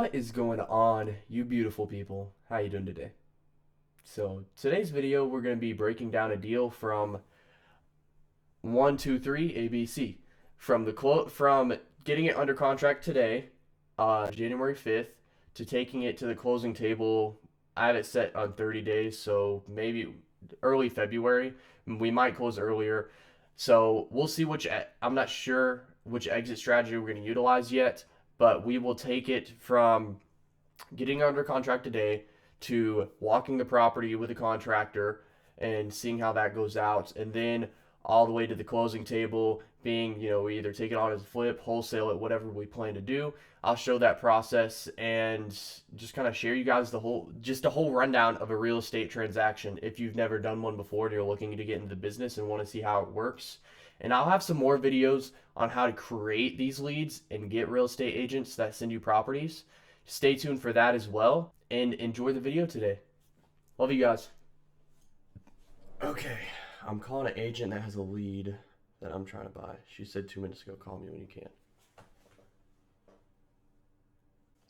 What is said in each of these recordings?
What is going on, you beautiful people? How you doing today? So today's video, we're going to be breaking down a deal from 123 ABC. From the quote from getting it under contract today, January 5th, to taking it to the closing table. I have it set on 30 days, so maybe early February. We might close earlier. So we'll see I'm not sure which exit strategy we're going to utilize yet, but we will take it from getting under contract today to walking the property with a contractor and seeing how that goes out, and then all the way to the closing table, being, we either take it on as a flip, wholesale it, whatever we plan to do. I'll show that process and just kind of share you guys a whole rundown of a real estate transaction if you've never done one before and you're looking to get into the business and want to see how it works. And I'll have some more videos on how to create these leads and get real estate agents that send you properties. Stay tuned for that as well, and enjoy the video today. Love you guys. Okay, I'm calling an agent that has a lead that I'm trying to buy. She said 2 minutes ago, call me when you can.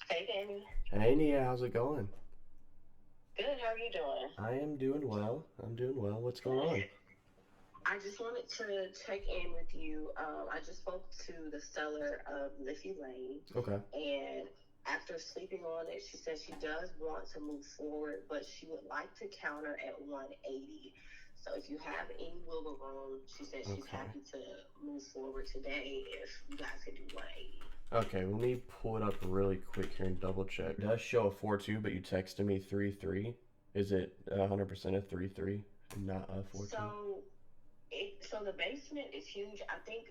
Hey, Danny. Hey, Nia, how's it going? Good. How are you doing? I am doing well. What's going on? I just wanted to check in with you. I just spoke to the seller of Liffey Lane. Okay. And after sleeping on it, she said she does want to move forward, but she would like to counter at 180. So if you have any wiggle room, she said she's happy to move forward today if you guys could do 180. Okay, let me pull it up really quick here and double check. It does show a 4.2, but you texted me 3.3. Is it 100% a 3.3 and not a 4.2? So the basement is huge. I think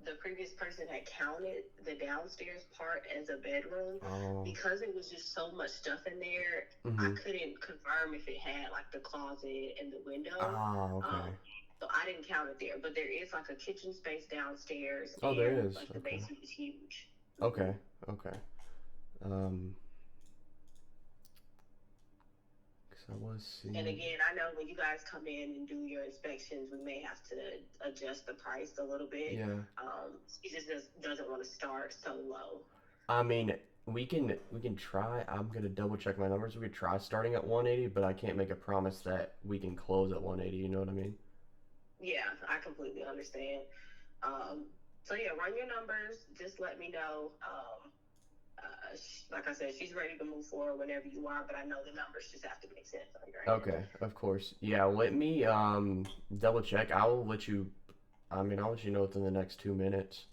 the previous person had counted the downstairs part as a bedroom. Because it was just so much stuff in there. I couldn't confirm if it had like the closet and the window. Okay. So I didn't count it there, but there is like a kitchen space downstairs. Oh, there is. Like the basement is huge. Okay. I was seeing. And again, I know when you guys come in and do your inspections, we may have to adjust the price a little bit. Yeah. He just doesn't want to start so low. I mean, we can try. I'm gonna double check my numbers. We could try starting at 180, but I can't make a promise that we can close at 180. You know what I mean? Yeah, I completely understand. So yeah, run your numbers. Just let me know. Like I said, she's ready to move forward whenever you are, but I know the numbers just have to make sense on your end. Okay, of course. Yeah, let me double check. I'll let you know within the next 2 minutes.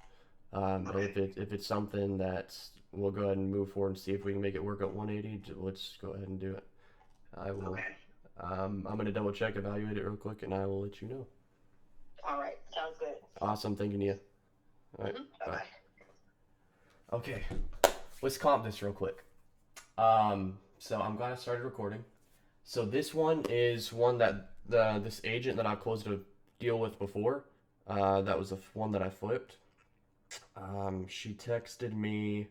Okay. If it's something that we'll go ahead and move forward and see if we can make it work at 180, let's go ahead and do it. I will. Okay. I'm gonna double check, evaluate it real quick, and I will let you know. All right, sounds good. Awesome, thank you, Nia. All right, Bye. Okay, let's comp this real quick. So I'm glad I started recording. So this one is one that this agent that I closed a deal with before. That was the one that I flipped. She texted me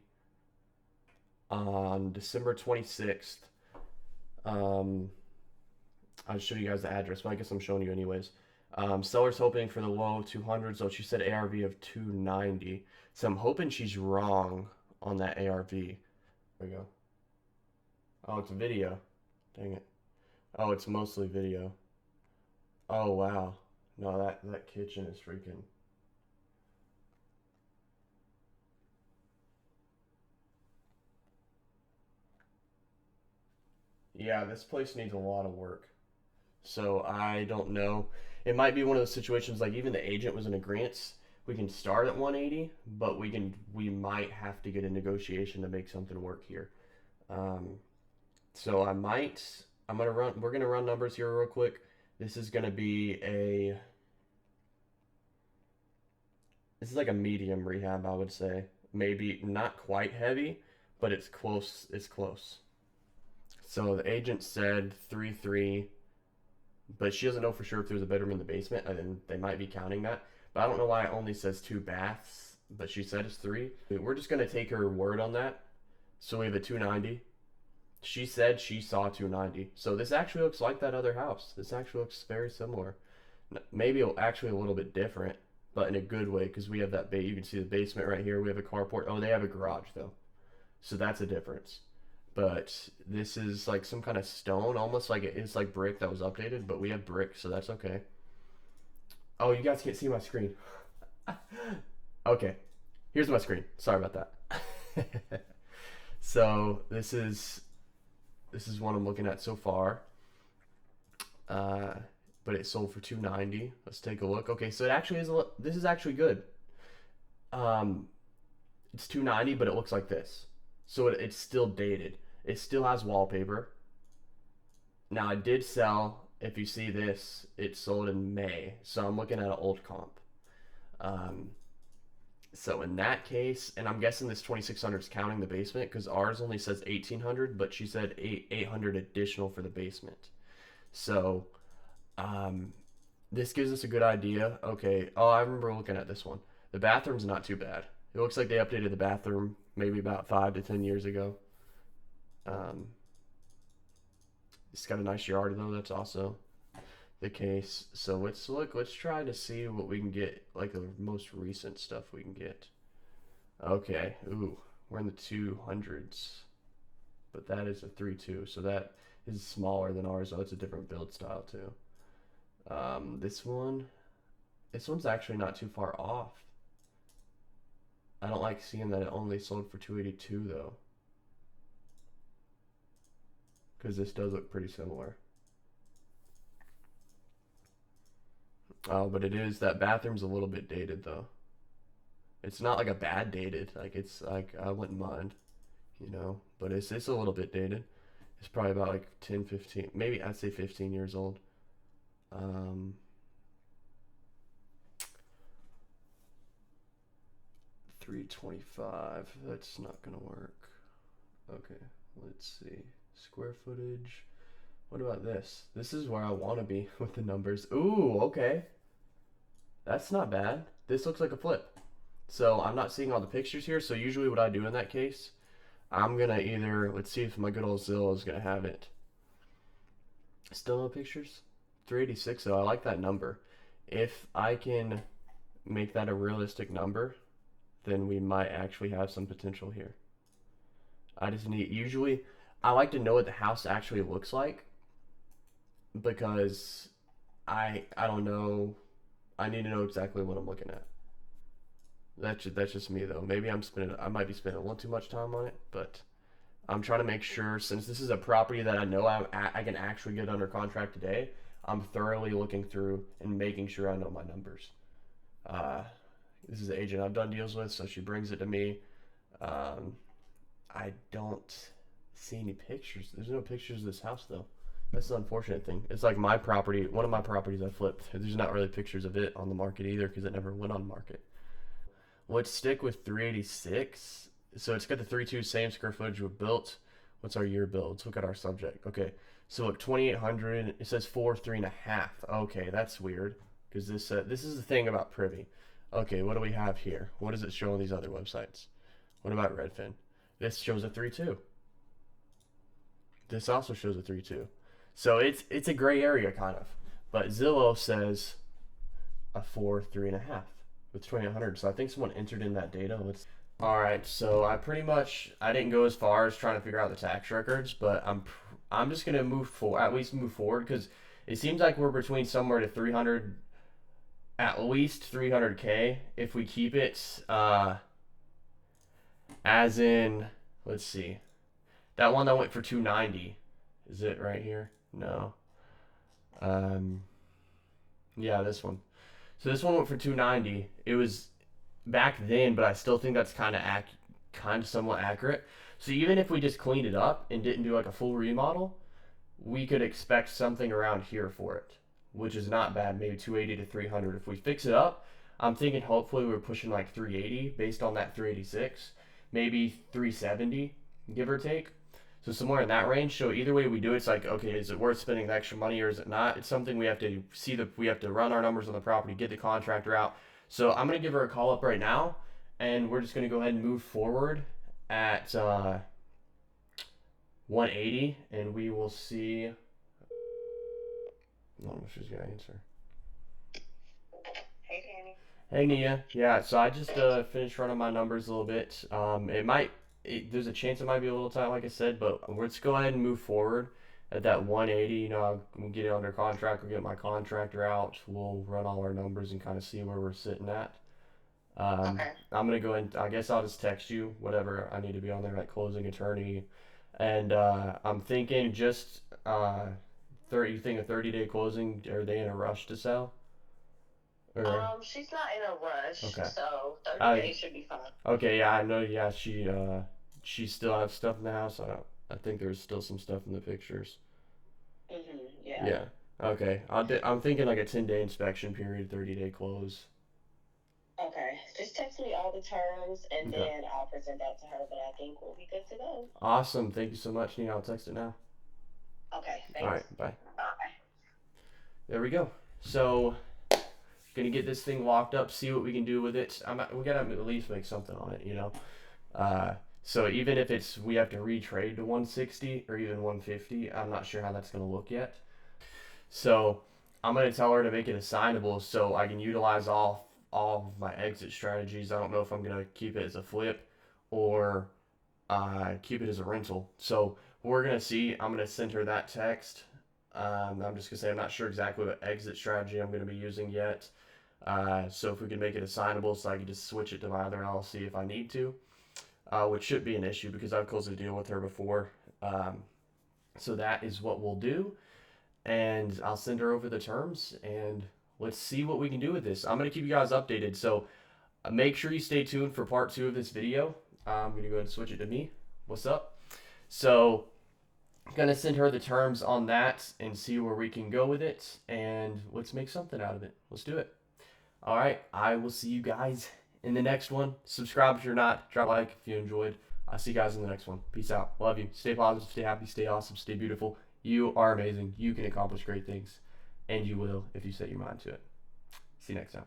on December 26th. I'll show you guys the address, but I guess I'm showing you anyways. Seller's hoping for the low 200s, so she said ARV of 290. So I'm hoping she's wrong on that ARV. There we go. Oh, it's a video. Dang it. Oh, it's mostly video. Oh, wow. No, that kitchen is freaking... Yeah, this place needs a lot of work. So I don't know. It might be one of those situations like even the agent was in agreement. We can start at 180, but we might have to get a negotiation to make something work here. So we're gonna run numbers here real quick. This is like a medium rehab, I would say. Maybe not quite heavy, but it's close. It's close. So the agent said 3.3, but she doesn't know for sure if there's a bedroom in the basement, and then they might be counting that. But I don't know why it only says 2 baths, but she said it's 3. We're just gonna take her word on that. So we have a 290. She said she saw 290. So this actually looks like that other house. This actually looks very similar. Maybe actually a little bit different, but in a good way, because we have that you can see the basement right here. We have a carport. Oh, they have a garage though. So that's a difference. But this is like some kind of stone, almost like it's like brick that was updated, but we have brick, so that's okay. Oh, you guys can't see my screen. Okay, here's my screen. Sorry about that. So this is one I'm looking at so far. Uh, but it sold for 290. Let's take a look. Okay, so it actually is this is actually good. Um, it's 290, but it looks like this. So it's still dated. It still has wallpaper. Now, it did sell, if you see this, it sold in May. So I'm looking at an old comp. Um, so in that case, and I'm guessing this 2600 is counting the basement because ours only says 1800, but she said 800 additional for the basement. So um, this gives us a good idea. Okay. Oh, I remember looking at this one. The bathroom's not too bad. It looks like they updated the bathroom maybe about 5 to 10 years ago. Um, it's got a nice yard though. That's also the case. So let's look. Let's try to see what we can get, like the most recent stuff we can get. Okay. Ooh, we're in the 200s, but that is a 3.2. So that is smaller than ours. Oh, it's a different build style too. This one's actually not too far off. I don't like seeing that it only sold for 282 though, because this does look pretty similar. Oh, but it is, that bathroom's a little bit dated though. It's not like a bad dated, like it's like I wouldn't mind, but it's a little bit dated. It's probably about like 10, 15, maybe I'd say 15 years old. Um, 325, that's not gonna work. Okay, let's see. Square footage. What about this? This is where I want to be with the numbers. Ooh, okay. That's not bad. This looks like a flip. So I'm not seeing all the pictures here. So usually what I do in that case, I'm going to either, let's see if my good old Zillow is going to have it. Still no pictures? 386 though. I like that number. If I can make that a realistic number, then we might actually have some potential here. I just need, usually, I like to know what the house actually looks like because I don't know. I need to know exactly what I'm looking at. That's just me though. Maybe I might be spending a little too much time on it, but I'm trying to make sure, since this is a property that I know I can actually get under contract today, I'm thoroughly looking through and making sure I know my numbers. Uh, this is the agent I've done deals with, so she brings it to me. Um, I don't see any pictures. There's no pictures of this house though. That's the unfortunate thing. It's like my property, one of my properties I flipped. There's not really pictures of it on the market either because it never went on the market. Let's stick with 386. So it's got the 3.2 same square footage we built. What's our year build? Let's look at our subject. Okay, so look, 2,800. It says 3.5. Okay, that's weird because this is the thing about Privy. Okay, what do we have here? What does it show on these other websites? What about Redfin? This shows a 3.2. This also shows a 3.2. So it's a gray area kind of. But Zillow says a 3.5 with 2,800. So I think someone entered in that data. All right, so I didn't go as far as trying to figure out the tax records, but I'm just gonna at least move forward because it seems like we're between somewhere to 300, at least 300K if we keep it. As in, let's see, that one that went for 290, is it right here? No. Yeah, this one. So this one went for 290. It was back then, but I still think that's kind of somewhat accurate. So even if we just cleaned it up and didn't do like a full remodel, we could expect something around here for it, which is not bad. Maybe 280 to 300. If we fix it up, I'm thinking hopefully we're pushing like 380 based on that 386, maybe 370, give or take. So somewhere in that range. So either way we do it, it's like, okay, is it worth spending the extra money or is it not? It's something we have to we have to run our numbers on the property, get the contractor out. So I'm going to give her a call up right now, and we're just going to go ahead and move forward at 180, and we will see. I don't know if she's going to answer. Hey, Danny. Hey, Nia. Yeah, so I just finished running my numbers a little bit. there's a chance it might be a little tight, like I said, but let's go ahead and move forward at that 180. You know, we'll get it under contract. We'll get my contractor out. We'll run all our numbers and kind of see where we're sitting at. Okay. I'm gonna go and I guess I'll just text you whatever I need to be on there, like closing attorney, and I'm thinking just 30. You think a 30-day closing? Are they in a rush to sell? Or She's not in a rush, okay. so 30 I days should be fine. okay. Yeah, I know. Yeah, she still has stuff in the house. I think there's still some stuff in the pictures. Yeah. Yeah. Okay. I'm thinking like a 10-day inspection period, 30-day close. Okay. Just text me all the terms and Okay. then I'll present that to her, but I think we'll be good to go. Awesome. Thank you so much, Nina. I'll text it now. Okay, All thanks. right. Bye. Bye. There we go. So, gonna get this thing locked up, see what we can do with it. We gotta at least make something on it, you know. So even if we have to retrade to 160 or even 150, I'm not sure how that's gonna look yet. So I'm gonna tell her to make it assignable so I can utilize all of my exit strategies. I don't know if I'm gonna keep it as a flip or keep it as a rental. So we're gonna see. I'm gonna send her that text. I'm just gonna say I'm not sure exactly what exit strategy I'm gonna be using yet. So if we can make it assignable, so I can just switch it to my other LLC if I need to, which should be an issue because I've closed a deal with her before. So that is what we'll do, and I'll send her over the terms, and let's see what we can do with this. I'm gonna keep you guys updated. So make sure you stay tuned for part 2 of this video. I'm gonna go ahead and switch it to me. What's up? So I'm gonna send her the terms on that and see where we can go with it, and let's make something out of it. Let's do it. All right, I will see you guys in the next one. Subscribe if you're not. Drop a like if you enjoyed. I'll see you guys in the next one. Peace out. Love you. Stay positive, stay happy, stay awesome, stay beautiful. You are amazing. You can accomplish great things, and you will if you set your mind to it. See you next time.